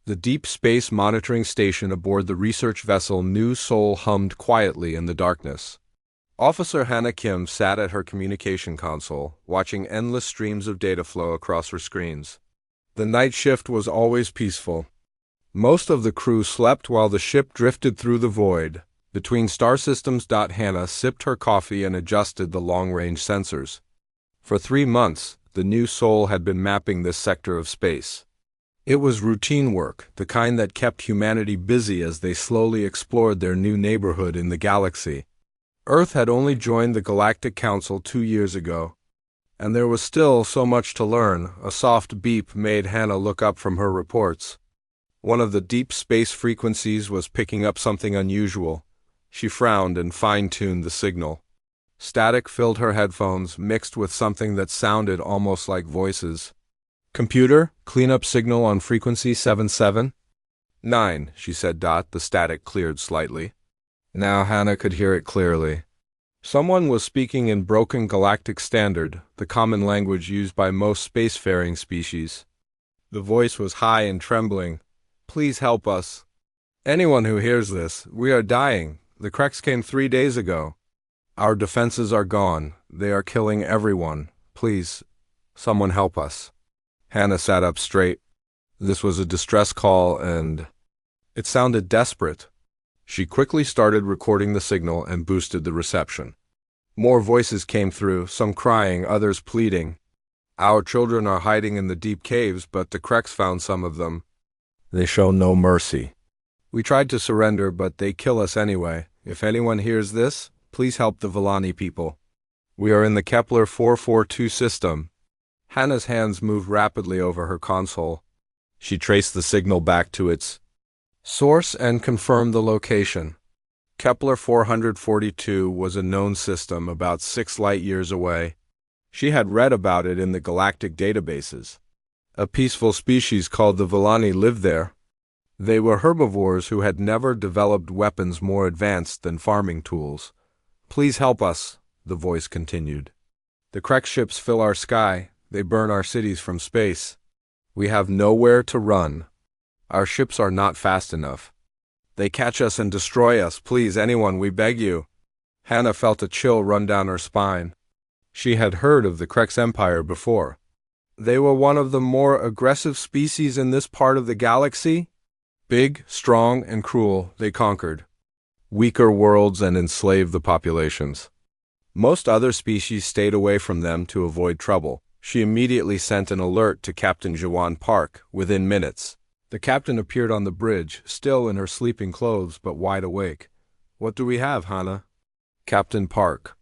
The deep space monitoring station aboard the research vessel New Seoul hummed quietly in the darkness. Officer Hannah Kim sat at her communication console, watching endless streams of data flow across her screens. The night shift was always peaceful. Most of the crew slept while the ship drifted through the void. Between star systems. Hannah sipped her coffee and adjusted the long-range sensors. For 3 months, the New Seoul had been mapping this sector of space. It was routine work, the kind that kept humanity busy as they slowly explored their new neighborhood in the galaxy. Earth had only joined the Galactic Council 2 years ago, and there was still so much to learn. A soft beep made Hannah look up from her reports. One of the deep space frequencies was picking up something unusual. She frowned and fine-tuned the signal. Static filled her headphones, mixed with something that sounded almost like voices. "Computer, clean up signal on frequency 77.9, she said. The static cleared slightly. Now Hannah could hear it clearly. Someone was speaking in broken galactic standard, the common language used by most spacefaring species. The voice was high and trembling. "Please help us. Anyone who hears this, we are dying. The Creks came 3 days ago. Our defenses are gone. They are killing everyone. Please, someone help us." Hannah sat up straight. This was a distress call, and it sounded desperate. She quickly started recording the signal and boosted the reception. More voices came through, some crying, others pleading. "Our children are hiding in the deep caves, but the Creks found some of them. They show no mercy. We tried to surrender, but they kill us anyway. If anyone hears this, please help the Villani people. We are in the Kepler 442 system." Hannah's hands moved rapidly over her console. She traced the signal back to its source and confirmed the location. Kepler 442 was a known system about 6 light-years away. She had read about it in the galactic databases. A peaceful species called the Villani lived there. They were herbivores who had never developed weapons more advanced than farming tools. "Please help us," the voice continued. "The Krek ships fill our sky. They burn our cities from space. We have nowhere to run. Our ships are not fast enough. They catch us and destroy us. Please, anyone, we beg you." Hannah felt a chill run down her spine. She had heard of the Kreks Empire before. They were one of the more aggressive species in this part of the galaxy. Big, strong, and cruel, they conquered weaker worlds and enslaved the populations. Most other species stayed away from them to avoid trouble. She immediately sent an alert to Captain Jawan Park within minutes. The captain appeared on the bridge, still in her sleeping clothes but wide awake. "What do we have, Hannah?" Captain Park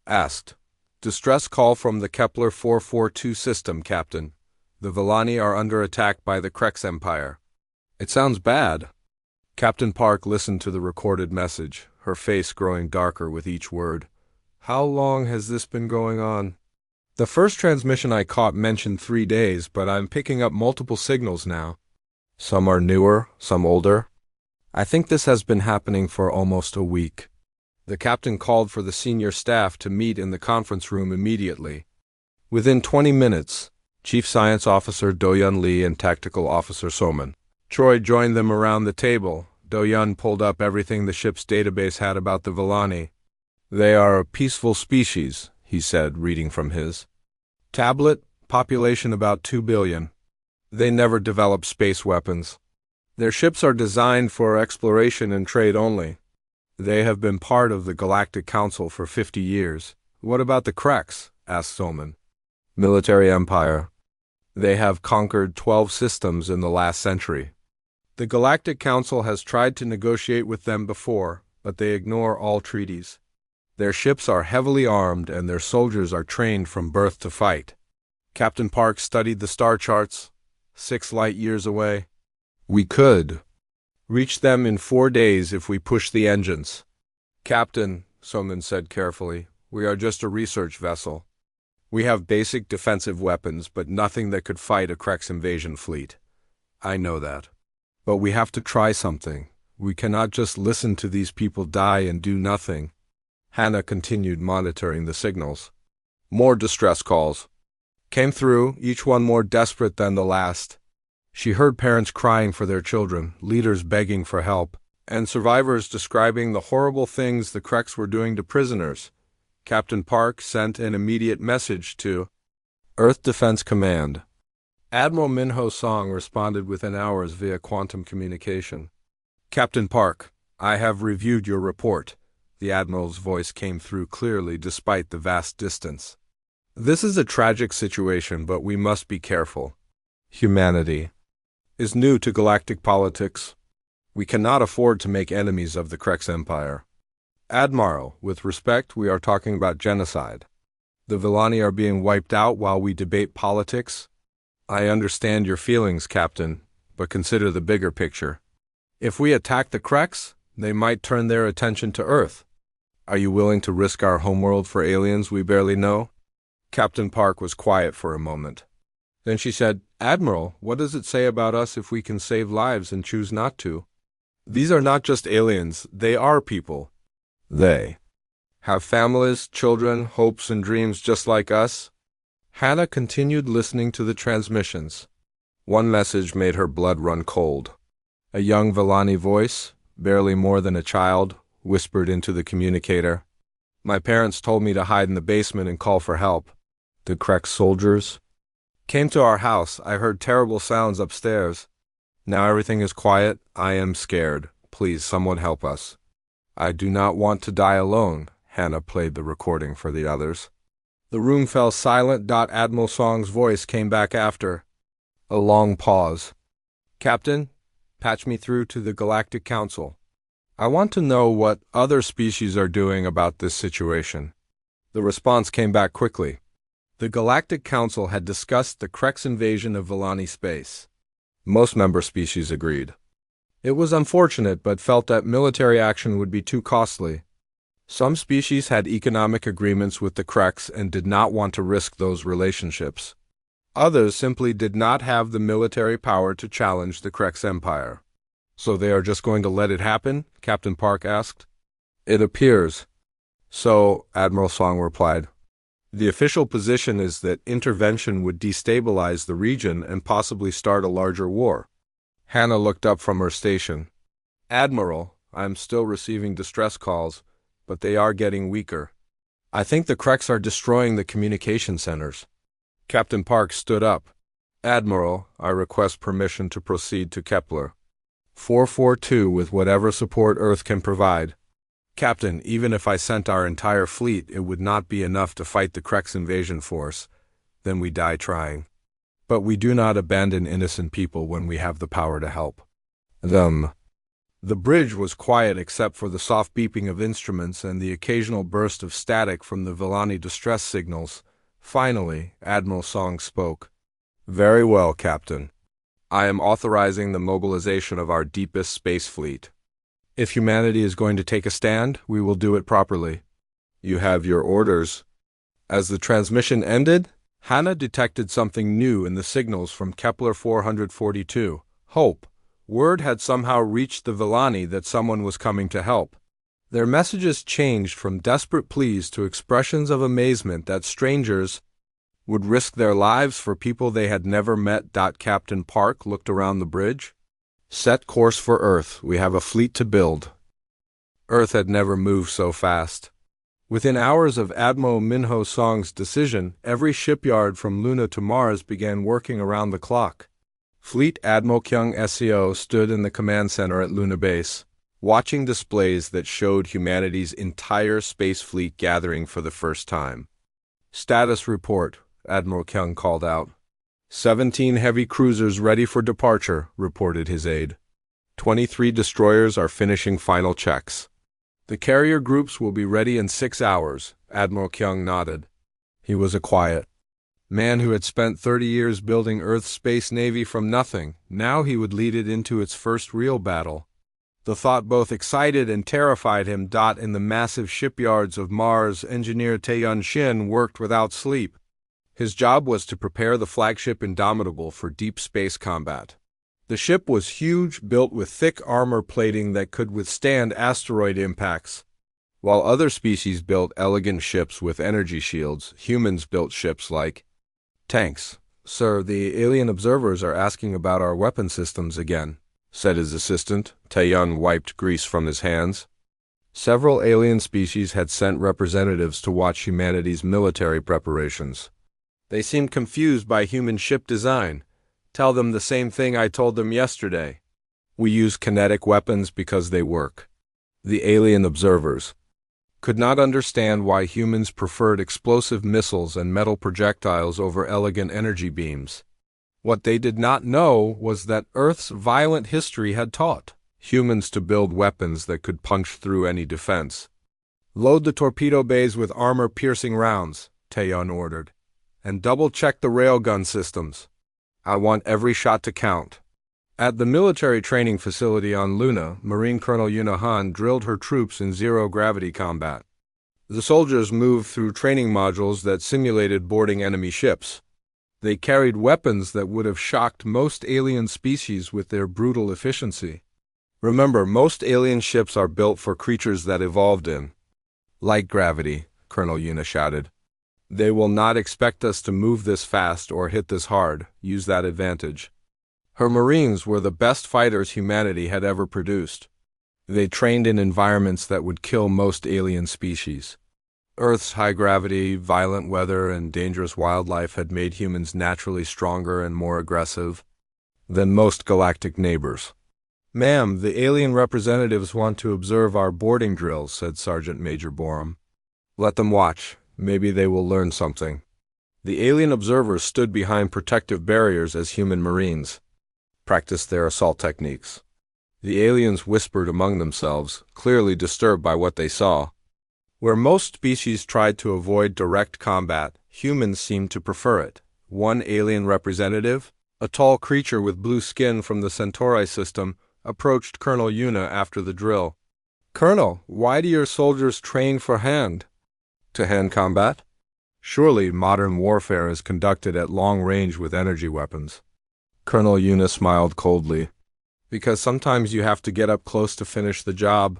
asked. "Distress call from the Kepler 442 system, Captain. The Villani are under attack by the Kreks Empire." "It sounds bad." Captain Park listened to the recorded message, her face growing darker with each word. "How long has this been going on?" "The first transmission I caught mentioned 3 days, but I'm picking up multiple signals now. Some are newer, some older. I think this has been happening for almost a week." The captain called for the senior staff to meet in the conference room immediately. Within 20 minutes, Chief Science Officer Do-Yun Lee and Tactical Officer Soman Troy joined them around the table. Do-Yun pulled up everything the ship's database had about the Villani. "They are a peaceful species," he said, reading from his tablet. "Population about 2 billion. They never develop space weapons. Their ships are designed for exploration and trade only. They have been part of the Galactic Council for 50 years. "What about the Kreks?" asked Soman. "Military empire. They have conquered 12 systems in the last century. The Galactic Council has tried to negotiate with them before, but they ignore all treaties. Their ships are heavily armed and their soldiers are trained from birth to fight." Captain Park studied the star charts. 6 light-years away. "We could reach them in 4 days if we push the engines." "Captain," Soman said carefully, "we are just a research vessel. We have basic defensive weapons, but nothing that could fight a Kreks invasion fleet. I know that. But we have to try something. We cannot just listen to these people die and do nothing." Hannah continued monitoring the signals. More distress calls came through, each one more desperate than the last. She heard parents crying for their children, leaders begging for help, and survivors describing the horrible things the Kreks were doing to prisoners. Captain Park sent an immediate message to Earth Defense Command. Admiral Minho Song responded within hours via quantum communication. Captain Park, I have reviewed your report. The Admiral's voice came through clearly despite the vast distance. This is a tragic situation, but we must be careful. Humanity is new to galactic politics. We cannot afford to make enemies of the Kreks Empire. Admiral, with respect, we are talking about genocide. The Villani are being wiped out while we debate politics. I understand your feelings, Captain, but consider the bigger picture. If we attack the Kreks, they might turn their attention to Earth. Are you willing to risk our homeworld for aliens we barely know? Captain Park was quiet for a moment. Then she said, Admiral, what does it say about us if we can save lives and choose not to? These are not just aliens, they are people. They have families, children, hopes, and dreams just like us. Hannah continued listening to the transmissions. One message made her blood run cold. A young Villani voice, barely more than a child, whispered into the communicator. My parents told me to hide in the basement and call for help. The Krek soldiers came to our house. I heard terrible sounds upstairs. Now everything is quiet. I am scared. Please, someone help us. I do not want to die alone. Hannah played the recording for the others. The room fell silent. Admiral Song's voice came back after a long pause. Captain, patch me through to the Galactic Council. I want to know what other species are doing about this situation. The response came back quickly. The Galactic Council had discussed the Kreks invasion of Villani space. Most member species agreed. It was unfortunate, but felt that military action would be too costly. Some species had economic agreements with the Kreks and did not want to risk those relationships. Others simply did not have the military power to challenge the Kreks Empire. So they are just going to let it happen? Captain Park asked. It appears. So, Admiral Song replied. The official position is that intervention would destabilize the region and possibly start a larger war. Hannah looked up from her station. Admiral, I am still receiving distress calls, but they are getting weaker. I think the Kreks are destroying the communication centers. Captain Park stood up. Admiral, I request permission to proceed to Kepler 442 with whatever support Earth can provide. Captain, even if I sent our entire fleet, it would not be enough to fight the Kreks invasion force. Then we die trying. But we do not abandon innocent people when we have the power to help them. The bridge was quiet except for the soft beeping of instruments and the occasional burst of static from the Villani distress signals. Finally, Admiral Song spoke. Very well, Captain. I am authorizing the mobilization of our deepest space fleet. If humanity is going to take a stand, we will do it properly. You have your orders. As the transmission ended, Hannah detected something new in the signals from Kepler 442. Hope. Word had somehow reached the Villani that someone was coming to help. Their messages changed from desperate pleas to expressions of amazement that strangers would risk their lives for people they had never met. Captain Park looked around the bridge. Set course for Earth. We have a fleet to build. Earth had never moved so fast. Within hours of Admiral Minho Song's decision, every shipyard from Luna to Mars began working around the clock. Fleet Admiral Kyung Seo stood in the command center at Luna Base, watching displays that showed humanity's entire space fleet gathering for the first time. Status report, Admiral Kyung called out. 17 heavy cruisers ready for departure, reported his aide. 23 destroyers are finishing final checks. The carrier groups will be ready in 6 hours, Admiral Kyung nodded. He was a quiet man who had spent 30 years building Earth's space navy from nothing. Now he would lead it into its first real battle. The thought both excited and terrified him. In the massive shipyards of Mars, engineer Taeyun Shin worked without sleep. His job was to prepare the flagship Indomitable for deep space combat. The ship was huge, built with thick armor plating that could withstand asteroid impacts. While other species built elegant ships with energy shields, humans built ships like tanks, Sir, the alien observers are asking about our weapon systems again, said his assistant. Taeyun wiped grease from his hands. Several alien species had sent representatives to watch humanity's military preparations. They seemed confused by human ship design. Tell them the same thing I told them yesterday. We use kinetic weapons because they work. The alien observers could not understand why humans preferred explosive missiles and metal projectiles over elegant energy beams. What they did not know was that Earth's violent history had taught humans to build weapons that could punch through any defense. Load the torpedo bays with armor-piercing rounds, Taeyun ordered, and double-check the railgun systems. I want every shot to count. At the military training facility on Luna, Marine Colonel Yuna Han drilled her troops in zero-gravity combat. The soldiers moved through training modules that simulated boarding enemy ships. They carried weapons that would have shocked most alien species with their brutal efficiency. Remember, most alien ships are built for creatures that evolved in light gravity, Colonel Yuna shouted. They will not expect us to move this fast or hit this hard. Use that advantage. Her Marines were the best fighters humanity had ever produced. They trained in environments that would kill most alien species. Earth's high gravity, violent weather, and dangerous wildlife had made humans naturally stronger and more aggressive than most galactic neighbors. Ma'am, the alien representatives want to observe our boarding drills, said Sergeant Major Borum. Let them watch. Maybe they will learn something. The alien observers stood behind protective barriers as human Marines practiced their assault techniques. The aliens whispered among themselves, clearly disturbed by what they saw. Where most species tried to avoid direct combat, humans seemed to prefer it. One alien representative, a tall creature with blue skin from the Centauri system, approached Colonel Yuna after the drill. Colonel, why do your soldiers train for hand-to-hand combat? Surely modern warfare is conducted at long range with energy weapons. Colonel Yuna smiled coldly. Because sometimes you have to get up close to finish the job.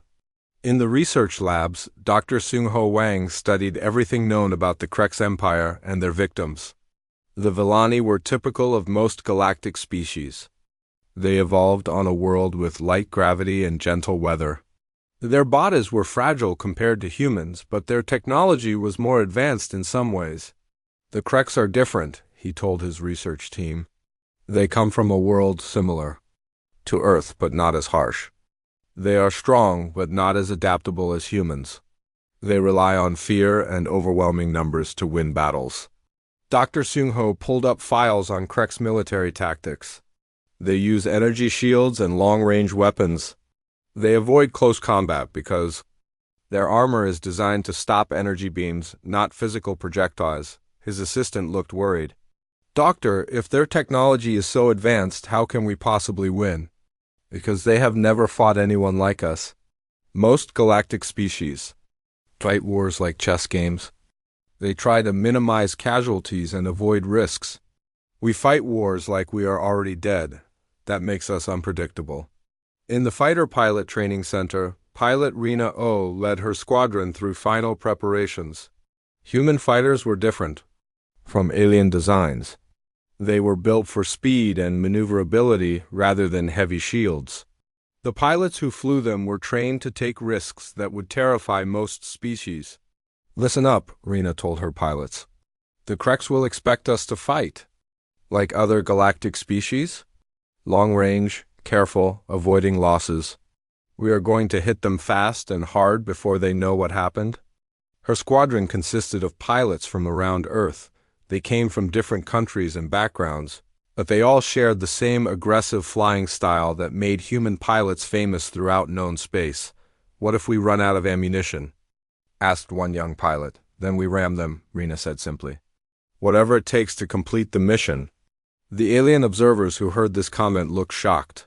In the research labs, Dr. Seung-ho Wang studied everything known about the Krex Empire and their victims. The Villani were typical of most galactic species. They evolved on a world with light gravity and gentle weather. Their bodies were fragile compared to humans, but their technology was more advanced in some ways. The Krex are different, he told his research team. They come from a world similar to Earth, but not as harsh. They are strong, but not as adaptable as humans. They rely on fear and overwhelming numbers to win battles. Dr. Seung-ho pulled up files on Krex military tactics. They use energy shields and long-range weapons. They avoid close combat because their armor is designed to stop energy beams, not physical projectiles. His assistant looked worried. Doctor, if their technology is so advanced, how can we possibly win? Because they have never fought anyone like us. Most galactic species fight wars like chess games. They try to minimize casualties and avoid risks. We fight wars like we are already dead. That makes us unpredictable. In the Fighter Pilot Training Center, pilot Rena Oh led her squadron through final preparations. Human fighters were different from alien designs. They were built for speed and maneuverability rather than heavy shields. The pilots who flew them were trained to take risks that would terrify most species. Listen up, Rena told her pilots. The Krex will expect us to fight. Like other galactic species? Long range, careful, avoiding losses. We are going to hit them fast and hard before they know what happened. Her squadron consisted of pilots from around Earth. They came from different countries and backgrounds, but they all shared the same aggressive flying style that made human pilots famous throughout known space. What if we run out of ammunition? Asked one young pilot. Then we ram them, Rena said simply. Whatever it takes to complete the mission. The alien observers who heard this comment looked shocked.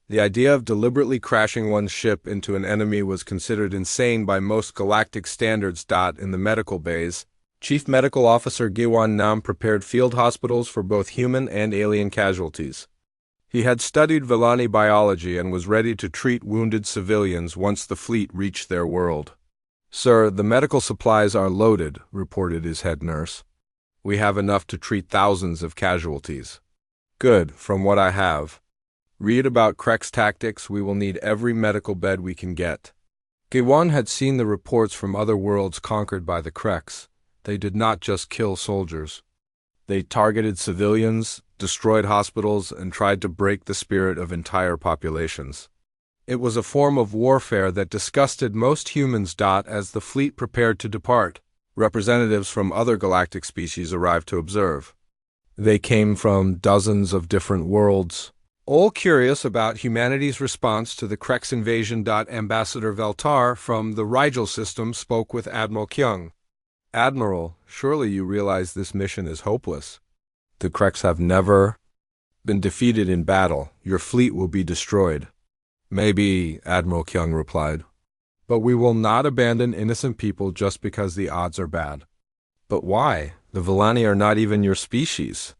The idea of deliberately crashing one's ship into an enemy was considered insane by most galactic standards. In the medical bays, Chief Medical Officer Giwan Nam prepared field hospitals for both human and alien casualties. He had studied Villani biology and was ready to treat wounded civilians once the fleet reached their world. Sir, the medical supplies are loaded, reported his head nurse. We have enough to treat thousands of casualties. Good, from what I have. Read about Krek's tactics. We will need every medical bed we can get. Gewon had seen the reports from other worlds conquered by the Kreks. They did not just kill soldiers. They targeted civilians, destroyed hospitals, and tried to break the spirit of entire populations. It was a form of warfare that disgusted most humans. As the fleet prepared to depart, representatives from other galactic species arrived to observe. They came from dozens of different worlds, all curious about humanity's response to the Krek's invasion. Ambassador Veltar from the Rigel system spoke with Admiral Kyung. Admiral, surely you realize this mission is hopeless. The Kreks have never been defeated in battle. Your fleet will be destroyed. Maybe, Admiral Kyung replied. But we will not abandon innocent people just because the odds are bad. But why? The Villani are not even your species.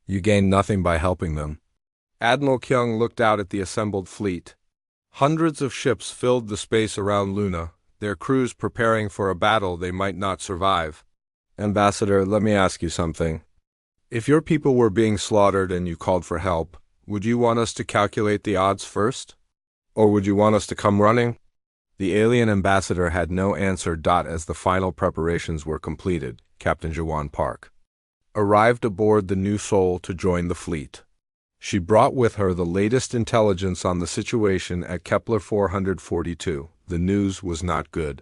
You gain nothing by helping them. Admiral Kyung looked out at the assembled fleet. Hundreds of ships filled the space around Luna, their crews preparing for a battle they might not survive. Ambassador, let me ask you something. If your people were being slaughtered and you called for help, would you want us to calculate the odds first? Or would you want us to come running? The alien ambassador had no answer. As the final preparations were completed, Captain Jawan Park arrived aboard the New Soul to join the fleet. She brought with her the latest intelligence on the situation at Kepler 442. The news was not good.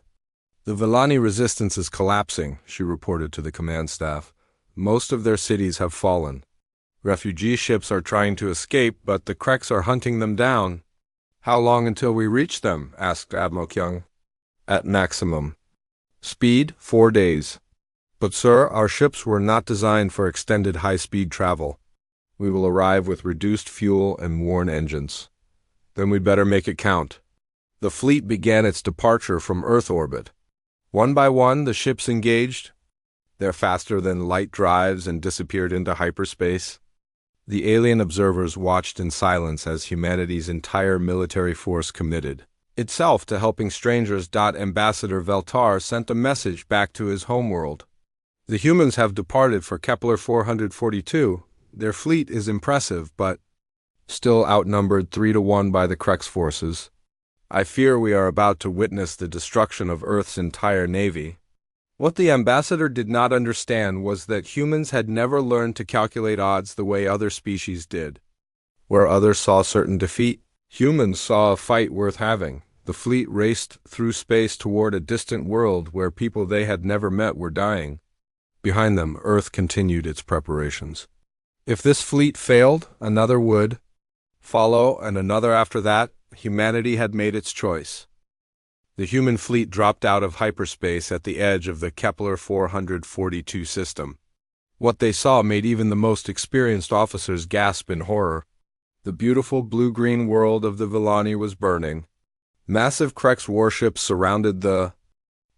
The Villani resistance is collapsing, she reported to the command staff. Most of their cities have fallen. Refugee ships are trying to escape, but the Kreks are hunting them down. How long until we reach them? Asked Admiral Kyung. At maximum speed, 4 days. But sir, our ships were not designed for extended high-speed travel. We will arrive with reduced fuel and worn engines. Then we'd better make it count. The fleet began its departure from Earth orbit. One by one, the ships engaged. They're faster than light drives and disappeared into hyperspace. The alien observers watched in silence as humanity's entire military force committed itself to helping strangers. Ambassador Veltar sent a message back to his homeworld. The humans have departed for Kepler 442. Their fleet is impressive, but still outnumbered 3-1 by the Krek's forces. I fear we are about to witness the destruction of Earth's entire navy. What the ambassador did not understand was that humans had never learned to calculate odds the way other species did. Where others saw certain defeat, humans saw a fight worth having. The fleet raced through space toward a distant world where people they had never met were dying. Behind them, Earth continued its preparations. If this fleet failed, another would follow, and another after that. Humanity had made its choice. The human fleet dropped out of hyperspace at the edge of the Kepler 442 system. What they saw made even the most experienced officers gasp in horror. The beautiful blue-green world of the Villani was burning. Massive Krek's warships surrounded the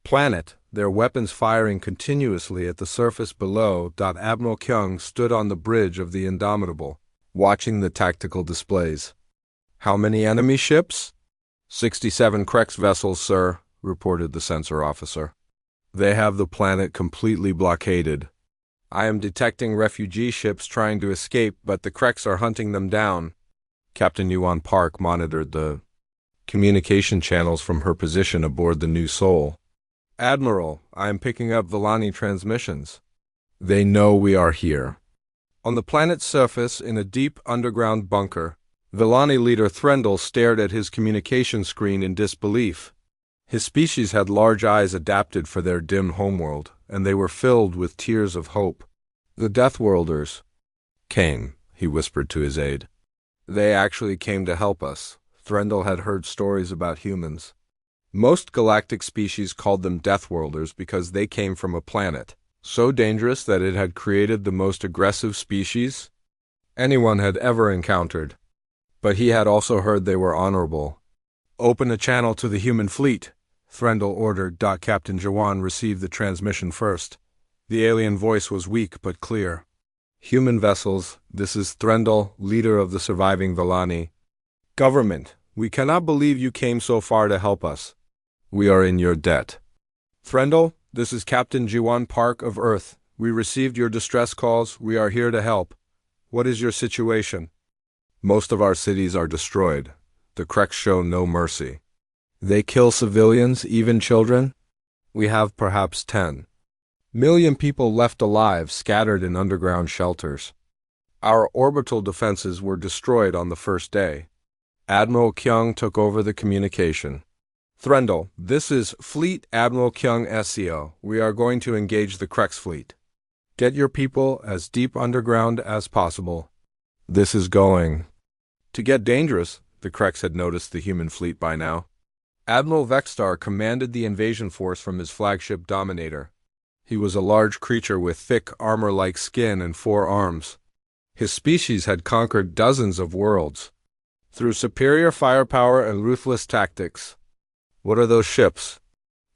planet, their weapons firing continuously at the surface below. Admiral Kyung stood on the bridge of the Indomitable, watching the tactical displays. How many enemy ships? 67 Krek's vessels, sir, reported the sensor officer. They have the planet completely blockaded. I am detecting refugee ships trying to escape, but the Kreks are hunting them down. Captain Yuan Park monitored the communication channels from her position aboard the New Soul. Admiral, I am picking up Villani transmissions. They know we are here. On the planet's surface, in a deep underground bunker, Villani leader Threndel stared at his communication screen in disbelief. His species had large eyes adapted for their dim homeworld, and they were filled with tears of hope. The Deathworlders came, he whispered to his aide. They actually came to help us. Threndel had heard stories about humans. Most galactic species called them Deathworlders because they came from a planet so dangerous that it had created the most aggressive species anyone had ever encountered. But he had also heard they were honorable. Open a channel to the human fleet, Threndel ordered. Captain Jawan received the transmission first. The alien voice was weak but clear. Human vessels, this is Threndel, leader of the surviving Villani. Government, we cannot believe you came so far to help us. We are in your debt. Threndel, this is Captain Jiwan Park of Earth, We received your distress calls. We are here to help. What is your situation? Most of our cities are destroyed. The Kreks show no mercy. They kill civilians, even children. We have perhaps 10 million people left alive, scattered in underground shelters. Our orbital defenses were destroyed on the first day. Admiral Kyung took over the communication. Threndel, this is Fleet Admiral Kyung SEO. We are going to engage the Kreks fleet. Get your people as deep underground as possible. This is going to get dangerous. The Kreks had noticed the human fleet by now. Admiral Vexstar commanded the invasion force from his flagship Dominator. He was a large creature with thick armor-like skin and 4 arms. His species had conquered dozens of worlds through superior firepower and ruthless tactics. What are those ships?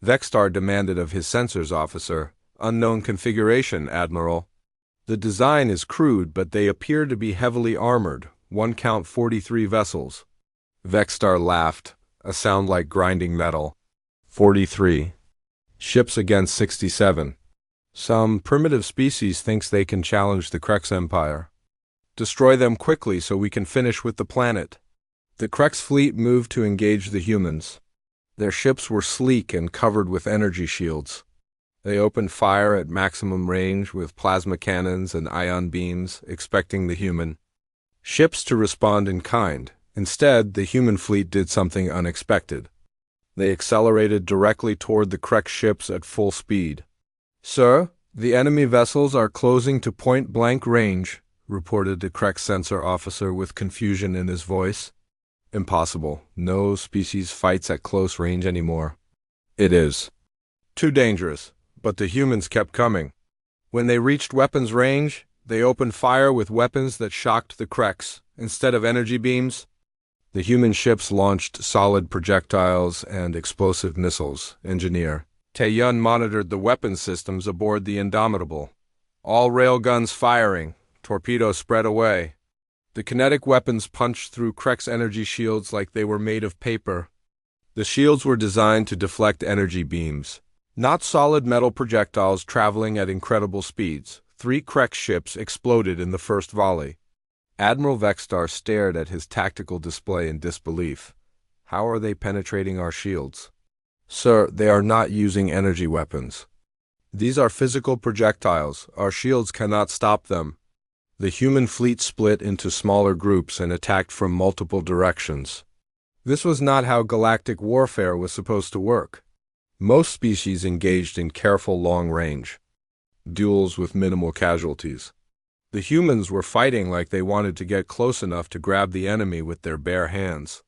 Vexstar demanded of his sensors officer. Unknown configuration, Admiral. The design is crude, but they appear to be heavily armored. One count 43 vessels. Vexstar laughed, a sound like grinding metal. 43 ships against 67. Some primitive species thinks they can challenge the Kreks Empire. Destroy them quickly so we can finish with the planet. The Kreks fleet moved to engage the humans. Their ships were sleek and covered with energy shields. They opened fire at maximum range with plasma cannons and ion beams, expecting the human ships to respond in kind. Instead, the human fleet did something unexpected. They accelerated directly toward the Kreks ships at full speed. Sir, the enemy vessels are closing to point-blank range, reported the Kreks sensor officer with confusion in his voice. Impossible. No species fights at close range anymore. It is too dangerous. But the humans kept coming. When they reached weapons range, they opened fire with weapons that shocked the Kreks. Instead of energy beams, the human ships launched solid projectiles and explosive missiles. Engineer Taeyun monitored the weapons systems aboard the Indomitable. All railguns firing, torpedoes spread away. The kinetic weapons punched through Kreks energy shields like they were made of paper. The shields were designed to deflect energy beams, not solid metal projectiles traveling at incredible speeds. 3 Kreks ships exploded in the first volley. Admiral Vexstar stared at his tactical display in disbelief. How are they penetrating our shields? Sir, they are not using energy weapons. These are physical projectiles. Our shields cannot stop them. The human fleet split into smaller groups and attacked from multiple directions. This was not how galactic warfare was supposed to work. Most species engaged in careful long-range duels with minimal casualties. The humans were fighting like they wanted to get close enough to grab the enemy with their bare hands.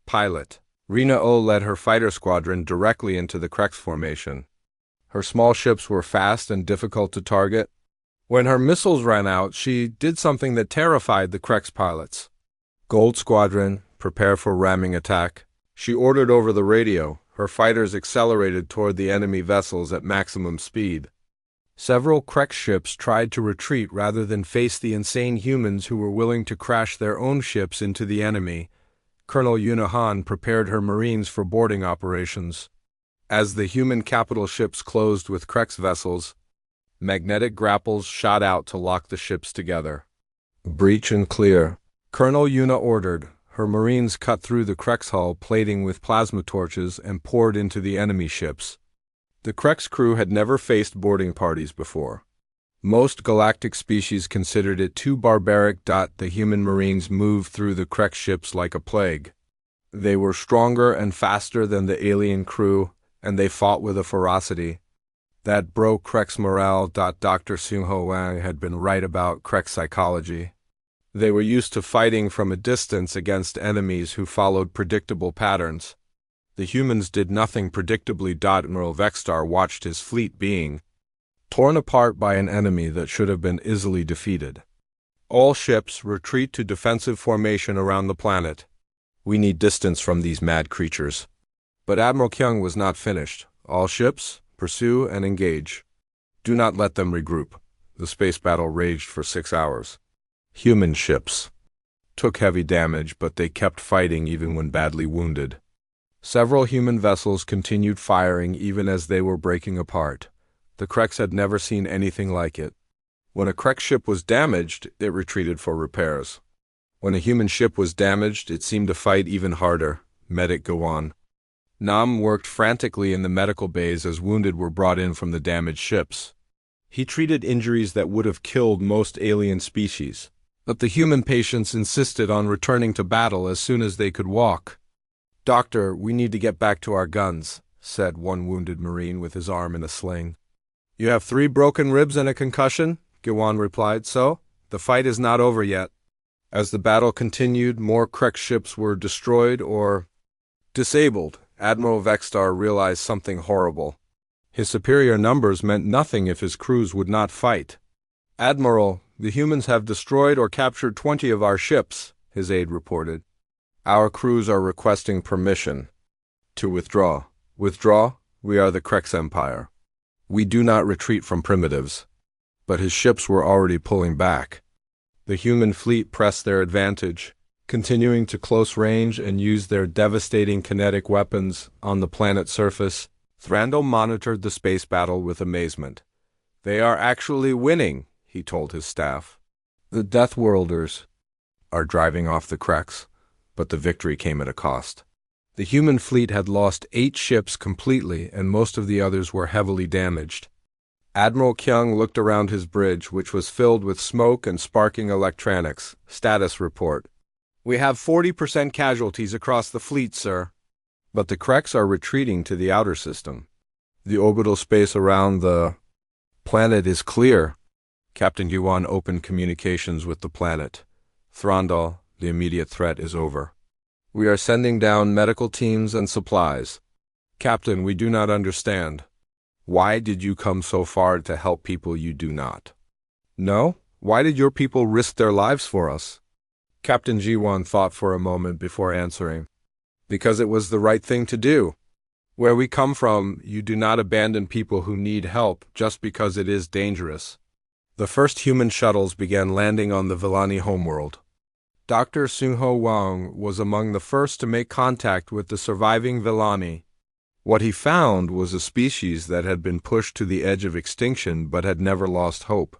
Pilot Rina O led her fighter squadron directly into the Kreks formation. Her small ships were fast and difficult to target. When her missiles ran out, she did something that terrified the Kreks pilots. Gold Squadron, prepare for ramming attack. She ordered over the radio. Her fighters accelerated toward the enemy vessels at maximum speed. Several Kreks ships tried to retreat rather than face the insane humans who were willing to crash their own ships into the enemy. Colonel Yunahan prepared her Marines for boarding operations. As the human capital ships closed with Kreks vessels, magnetic grapples shot out to lock the ships together. Breach and clear. Colonel Yuna ordered. Her Marines cut through the Kreks hull plating with plasma torches and poured into the enemy ships. The Kreks crew had never faced boarding parties before. Most galactic species considered it too barbaric. The human Marines moved through the Kreks ships like a plague. They were stronger and faster than the alien crew, and they fought with a ferocity that broke Kreks morale. Dr. Seung-ho Wang had been right about Kreks psychology. They were used to fighting from a distance against enemies who followed predictable patterns. The humans did nothing predictably. Admiral Vexstar watched his fleet being torn apart by an enemy that should have been easily defeated. All ships retreat to defensive formation around the planet. We need distance from these mad creatures. But Admiral Kyung was not finished. All ships, pursue and engage. Do not let them regroup. The space battle raged for 6 hours. Human ships took heavy damage, but they kept fighting even when badly wounded. Several human vessels continued firing even as they were breaking apart. The Kreks had never seen anything like it. When a Krek ship was damaged, it retreated for repairs. When a human ship was damaged, it seemed to fight even harder. Medic go on. Nam worked frantically in the medical bays as wounded were brought in from the damaged ships. He treated injuries that would have killed most alien species. But the human patients insisted on returning to battle as soon as they could walk. "Doctor, we need to get back to our guns," said one wounded Marine with his arm in a sling. "You have 3 broken ribs and a concussion?" Gwan replied. "So, the fight is not over yet." As the battle continued, more Krek ships were destroyed or disabled. Admiral Vextar realized something horrible. His superior numbers meant nothing if his crews would not fight. "Admiral, the humans have destroyed or captured 20 of our ships," his aide reported. "Our crews are requesting permission to withdraw." "Withdraw? We are the Krex Empire. We do not retreat from primitives." But his ships were already pulling back. The human fleet pressed their advantage, continuing to close range and use their devastating kinetic weapons on the planet's surface. Thranduil monitored the space battle with amazement. "They are actually winning," he told his staff. "The Deathworlders are driving off the Kreks, but the victory came at a cost." The human fleet had lost 8 ships completely, and most of the others were heavily damaged. Admiral Kyung looked around his bridge, which was filled with smoke and sparking electronics. Status report. "We have 40% casualties across the fleet, sir." "But the Kreks are retreating to the outer system. The orbital space around the planet is clear." Captain Yuan opened communications with the planet. "Thranduil, the immediate threat is over. We are sending down medical teams and supplies." "Captain, we do not understand. Why did you come so far to help people you do not?" "No? Why did your people risk their lives for us?" Captain Jiwan thought for a moment before answering. "Because it was the right thing to do. Where we come from, you do not abandon people who need help just because it is dangerous." The first human shuttles began landing on the Villani homeworld. Dr. Sungho Wang was among the first to make contact with the surviving Villani. What he found was a species that had been pushed to the edge of extinction but had never lost hope.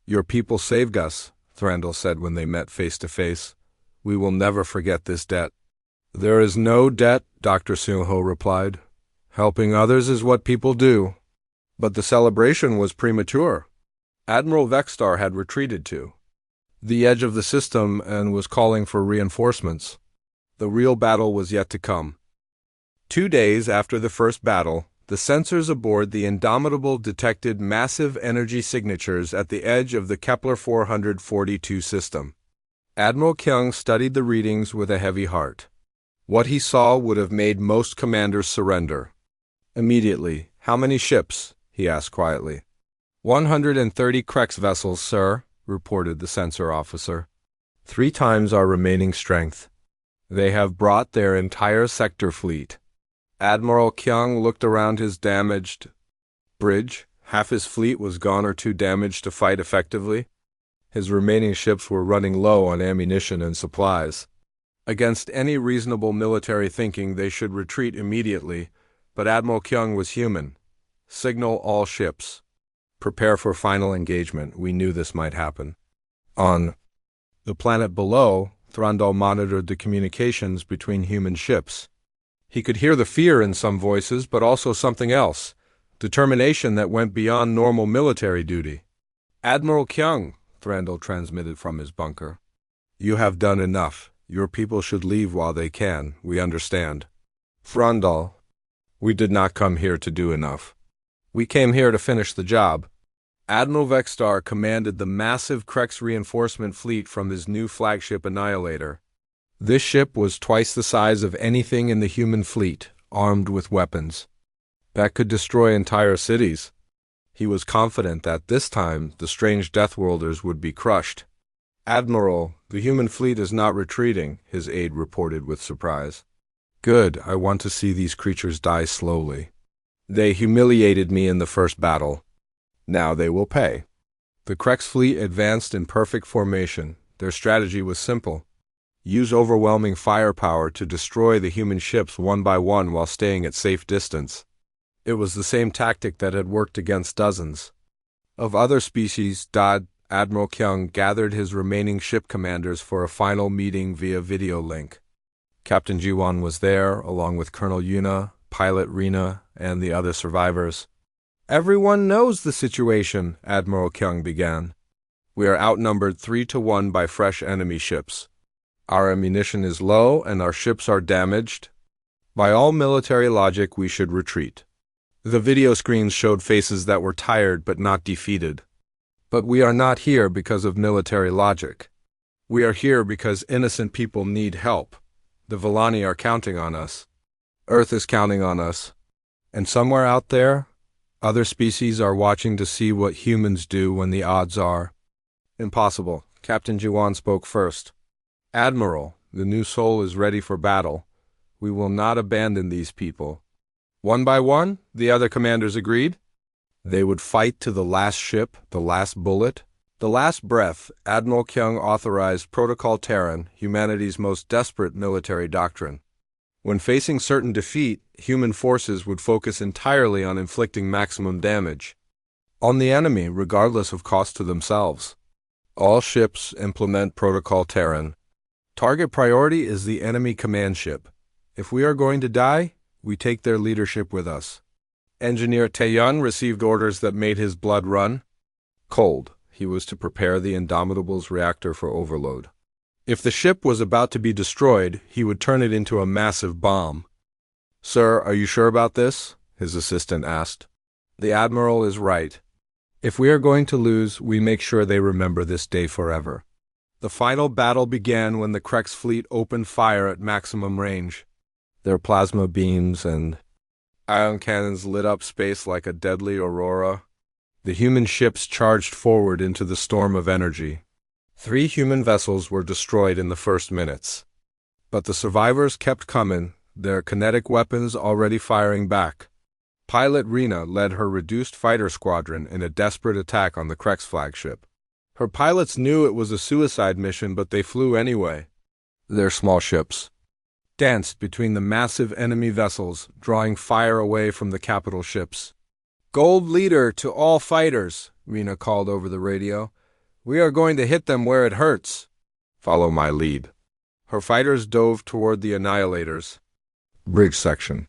"Your people saved us," Thranduil said when they met face to face. "We will never forget this debt." "There is no debt," Dr. Sungho replied. "Helping others is what people do." But the celebration was premature. Admiral Vextar had retreated to the edge of the system and was calling for reinforcements. The real battle was yet to come. 2 days after the first battle, the sensors aboard the Indomitable detected massive energy signatures at the edge of the Kepler 442 system. Admiral Kyung studied the readings with a heavy heart. What he saw would have made most commanders surrender. Immediately, "How many ships?" he asked quietly. 130 Krex vessels, sir," reported the sensor officer. 3 times our remaining strength. They have brought their entire sector fleet." Admiral Kyung looked around his damaged bridge. Half his fleet was gone or too damaged to fight effectively. His remaining ships were running low on ammunition and supplies. Against any reasonable military thinking, they should retreat immediately, but Admiral Kyung was human. "Signal all ships. Prepare for final engagement." We knew this might happen. On the planet below, Thranduil monitored the communications between human ships. He could hear the fear in some voices, but also something else, determination that went beyond normal military duty. "Admiral Kyung," Thranduil transmitted from his bunker. "You have done enough. Your people should leave while they can. We understand." "Thranduil, we did not come here to do enough. We came here to finish the job." Admiral Vextar commanded the massive Krex reinforcement fleet from his new flagship Annihilator. This ship was twice the size of anything in the human fleet, armed with weapons that could destroy entire cities. He was confident that this time the strange Deathworlders would be crushed. "Admiral, the human fleet is not retreating," his aide reported with surprise. "Good, I want to see these creatures die slowly. They humiliated me in the first battle. Now they will pay." The Krex fleet advanced in perfect formation. Their strategy was simple. Use overwhelming firepower to destroy the human ships one by one while staying at safe distance. It was the same tactic that had worked against dozens of other species. Admiral Kyung gathered his remaining ship commanders for a final meeting via video link. Captain Jiwon was there, along with Colonel Yuna, Pilot Rina, and the other survivors. "Everyone knows the situation," Admiral Kyung began. "We are outnumbered 3-1 by fresh enemy ships. Our ammunition is low and our ships are damaged. By all military logic, we should retreat." The video screens showed faces that were tired but not defeated. "But we are not here because of military logic. We are here because innocent people need help. The Villani are counting on us. Earth is counting on us. And somewhere out there, other species are watching to see what humans do when the odds are." "Impossible." Captain Jiwon spoke first. "Admiral, the new soul is ready for battle. We will not abandon these people." One by one, the other commanders agreed. They would fight to the last ship, the last bullet, the last breath. Admiral Kyung authorized Protocol Terran, humanity's most desperate military doctrine. When facing certain defeat, human forces would focus entirely on inflicting maximum damage on the enemy, regardless of cost to themselves. All ships implement Protocol Terran. Target priority is the enemy command ship. If we are going to die, we take their leadership with us. Engineer Taeyun received orders that made his blood run cold. He was to prepare the Indomitable's reactor for overload. If the ship was about to be destroyed, he would turn it into a massive bomb. "Sir, are you sure about this?" his assistant asked. "The Admiral is right. If we are going to lose, we make sure they remember this day forever." The final battle began when the Krex fleet opened fire at maximum range. Their plasma beams and ion cannons lit up space like a deadly aurora. The human ships charged forward into the storm of energy. 3 human vessels were destroyed in the first minutes. But the survivors kept coming, their kinetic weapons already firing back. Pilot Rina led her reduced fighter squadron in a desperate attack on the Krex flagship. Her pilots knew it was a suicide mission, but they flew anyway. Their small ships danced between the massive enemy vessels, drawing fire away from the capital ships. "Gold leader to all fighters," Rina called over the radio. "We are going to hit them where it hurts." "Follow my lead." Her fighters dove toward the annihilators. Bridge section.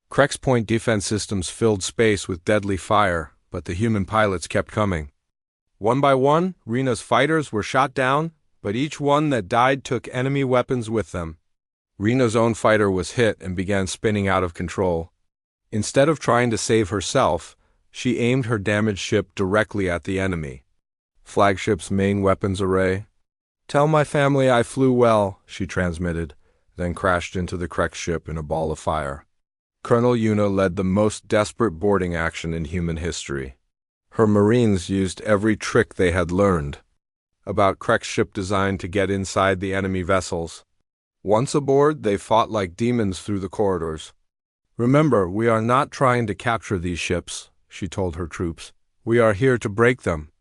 Krex point defense systems filled space with deadly fire, but the human pilots kept coming. One by one, Rina's fighters were shot down, but each one that died took enemy weapons with them. Rina's own fighter was hit and began spinning out of control. Instead of trying to save herself, she aimed her damaged ship directly at the enemy. Flagship's main weapons array. "Tell my family I flew well," she transmitted, then crashed into the Krex ship in a ball of fire. Colonel Yuna led the most desperate boarding action in human history. Her Marines used every trick they had learned about Krex ship design to get inside the enemy vessels. Once aboard, they fought like demons through the corridors. "Remember, we are not trying to capture these ships," she told her troops. "We are here to break them."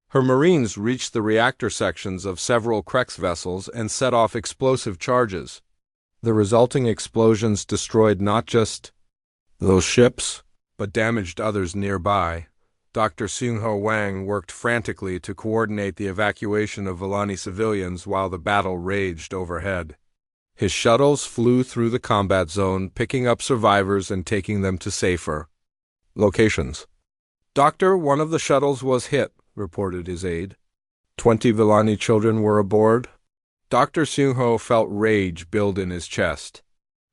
Her Marines reached the reactor sections of several Krex vessels and set off explosive charges. The resulting explosions destroyed not just those ships, but damaged others nearby. Dr. Seung-ho Wang worked frantically to coordinate the evacuation of Villani civilians while the battle raged overhead. His shuttles flew through the combat zone, picking up survivors and taking them to safer locations. "Doctor, one of the shuttles was hit," reported his aide. 20 Villani children were aboard. Dr. Seung-ho felt rage build in his chest.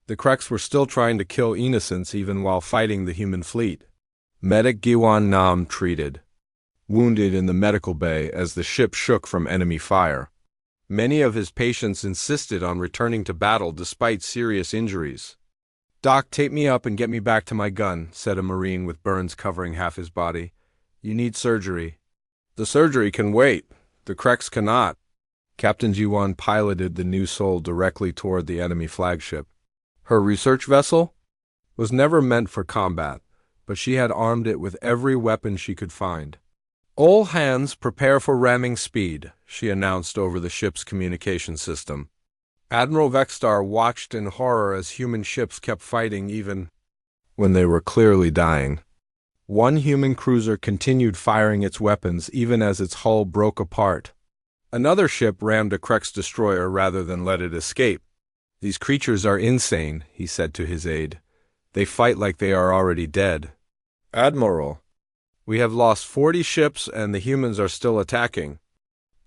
The Krex were still trying to kill innocents even while fighting the human fleet. Medic Giwan Nam treated, wounded in the medical bay as the ship shook from enemy fire. Many of his patients insisted on returning to battle despite serious injuries. "Doc, tape me up and get me back to my gun," said a Marine with burns covering half his body. "You need surgery." "The surgery can wait. The Krex cannot." Captain Jiwon piloted the new soul directly toward the enemy flagship. Her research vessel was never meant for combat, but she had armed it with every weapon she could find. "All hands prepare for ramming speed," she announced over the ship's communication system. Admiral Vextar watched in horror as human ships kept fighting even when they were clearly dying. One human cruiser continued firing its weapons even as its hull broke apart. Another ship rammed a Krek's destroyer rather than let it escape. "These creatures are insane," he said to his aide. "They fight like they are already dead." "Admiral, we have lost 40 ships and the humans are still attacking.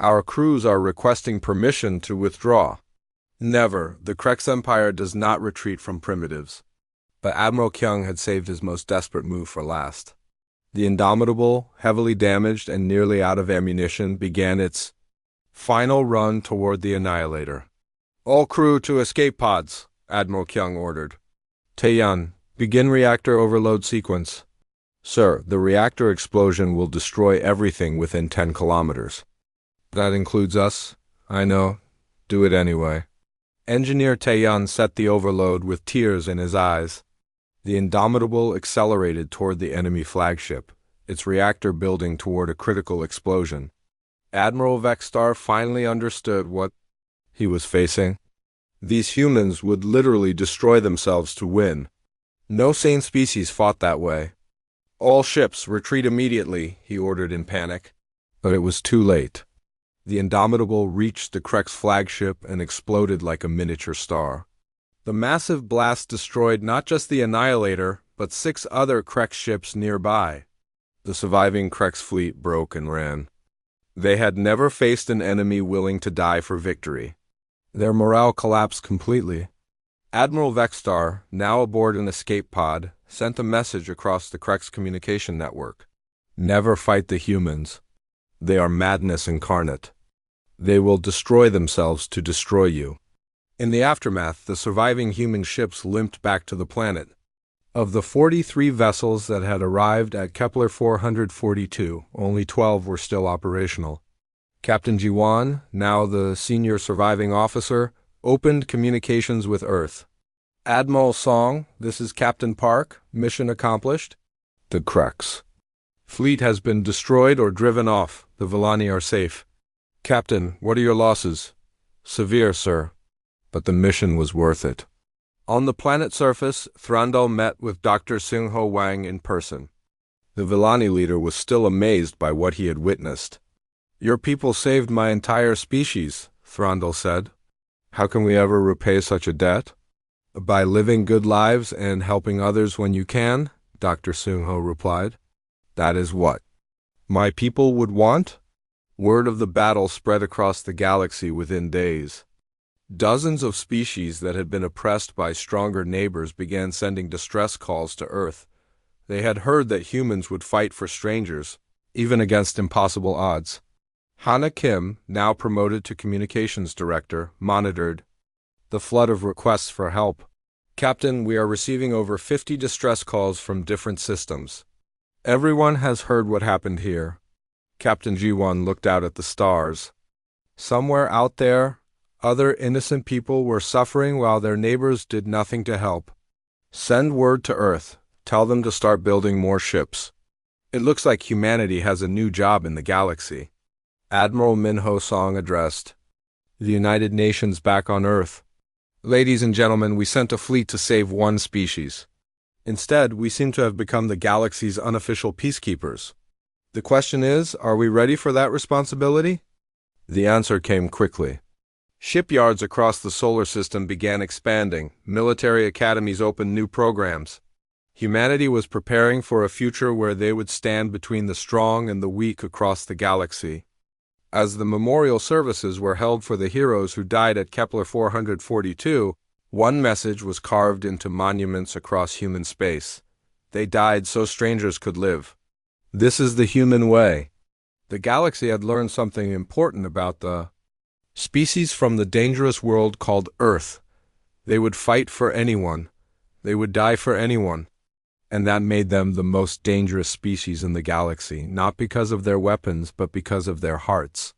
Our crews are requesting permission to withdraw." Never. The Krek's empire does not retreat from primitives. But Admiral Kyung had saved his most desperate move for last. The Indomitable, heavily damaged and nearly out of ammunition, began its final run toward the Annihilator. "All crew to escape pods," Admiral Kyung ordered. "Taeyan, begin reactor overload sequence." "Sir, the reactor explosion will destroy everything within 10 kilometers. "That includes us." "I know. Do it anyway." Engineer Taeyan set the overload with tears in his eyes. The Indomitable accelerated toward the enemy flagship, its reactor building toward a critical explosion. Admiral Vextar finally understood what he was facing. These humans would literally destroy themselves to win. No sane species fought that way. "All ships, retreat immediately," he ordered in panic. But it was too late. The Indomitable reached the Krek's flagship and exploded like a miniature star. The massive blast destroyed not just the Annihilator, but 6 other Krek ships nearby. The surviving Krek's fleet broke and ran. They had never faced an enemy willing to die for victory. Their morale collapsed completely. Admiral Vextar, now aboard an escape pod, sent a message across the Krek's communication network. "Never fight the humans. They are madness incarnate. They will destroy themselves to destroy you." In the aftermath, the surviving human ships limped back to the planet. Of the 43 vessels that had arrived at Kepler 442, only 12 were still operational. Captain Jiwan, now the senior surviving officer, opened communications with Earth. "Admiral Song, this is Captain Park. Mission accomplished." "The Kreks. Fleet has been destroyed or driven off. The Villani are safe." "Captain, what are your losses?" "Severe, sir. But the mission was worth it." On the planet's surface, Thrandal met with Dr. Seung-ho Wang in person. The Villani leader was still amazed by what he had witnessed. "Your people saved my entire species," Thrandal said. "How can we ever repay such a debt?" "By living good lives and helping others when you can," Dr. Seung-ho replied. "That is what my people would want?" Word of the battle spread across the galaxy within days. Dozens of species that had been oppressed by stronger neighbors began sending distress calls to Earth. They had heard that humans would fight for strangers, even against impossible odds. Hana Kim, now promoted to communications director, monitored the flood of requests for help. "Captain, we are receiving over 50 distress calls from different systems. Everyone has heard what happened here." Captain Jiwan looked out at the stars. Somewhere out there, other innocent people were suffering while their neighbors did nothing to help. "Send word to Earth. Tell them to start building more ships. It looks like humanity has a new job in the galaxy." Admiral Min-ho Song addressed the United Nations back on Earth. "Ladies and gentlemen, we sent a fleet to save one species. Instead, we seem to have become the galaxy's unofficial peacekeepers. The question is, are we ready for that responsibility?" The answer came quickly. Shipyards across the solar system began expanding. Military academies opened new programs. Humanity was preparing for a future where they would stand between the strong and the weak across the galaxy. As the memorial services were held for the heroes who died at Kepler 442, one message was carved into monuments across human space. They died so strangers could live. This is the human way. The galaxy had learned something important about the species from the dangerous world called Earth. They would fight for anyone. They would die for anyone. And that made them the most dangerous species in the galaxy, not because of their weapons, but because of their hearts.